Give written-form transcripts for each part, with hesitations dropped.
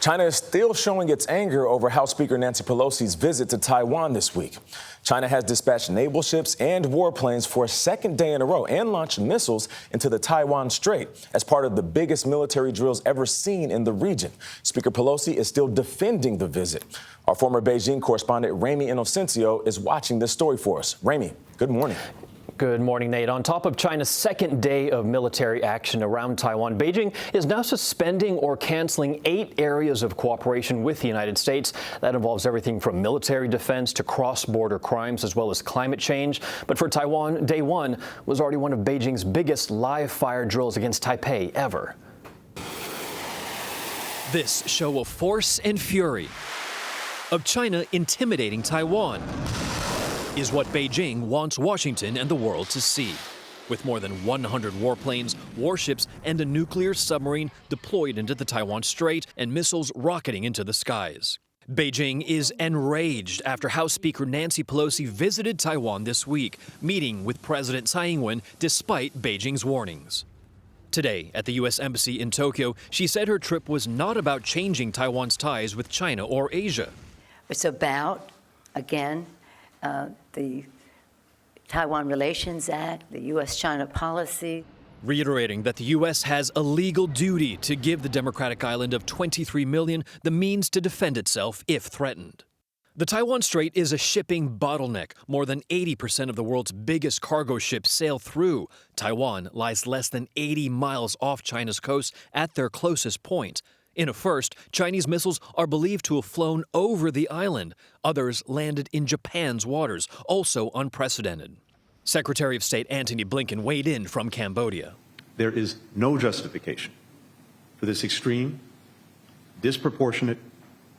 China is still showing its anger over House Speaker Nancy Pelosi's visit to Taiwan this week. China has dispatched naval ships and warplanes for a second day in a row and launched missiles into the Taiwan Strait as part of the biggest military drills ever seen in the region. Speaker Pelosi is still defending the visit. Our former Beijing correspondent Ramy Inocencio is watching this story for us. Ramy, good morning. Good morning, Nate. On top of China's second day of military action around Taiwan, Beijing is now suspending or canceling 8 areas of cooperation with the United States. That involves everything from military defense to cross-border crimes, as well as climate change. But for Taiwan, day one was already one of Beijing's biggest live-fire drills against Taipei ever. This show of force and fury of China intimidating Taiwan is what Beijing wants Washington and the world to see. With more than 100 warplanes, warships, and a nuclear submarine deployed into the Taiwan Strait and missiles rocketing into the skies. Beijing is enraged after House Speaker Nancy Pelosi visited Taiwan this week, meeting with President Tsai Ing-wen despite Beijing's warnings. Today, at the U.S. Embassy in Tokyo, she said her trip was not about changing Taiwan's ties with China or Asia. It's about, again, the Taiwan Relations Act, the U.S.-China policy. Reiterating that the U.S. has a legal duty to give the democratic island of 23 million the means to defend itself if threatened. The Taiwan Strait is a shipping bottleneck. More than 80% of the world's biggest cargo ships sail through. Taiwan lies less than 80 miles off China's coast at their closest point. In a first, Chinese missiles are believed to have flown over the island. Others landed in Japan's waters, also unprecedented. Secretary of State Antony Blinken weighed in from Cambodia. There is no justification for this extreme, disproportionate,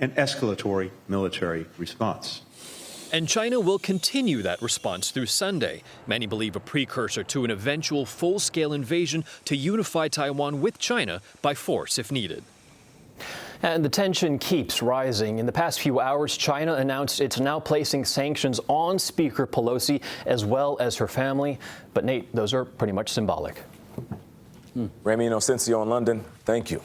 and escalatory military response. And China will continue that response through Sunday. Many believe a precursor to an eventual full-scale invasion to unify Taiwan with China by force if needed. And the tension keeps rising. In the past few hours, China announced it's now placing sanctions on Speaker Pelosi as well as her family. But Nate, those are pretty much symbolic. Ramy Inocencio in London, thank you.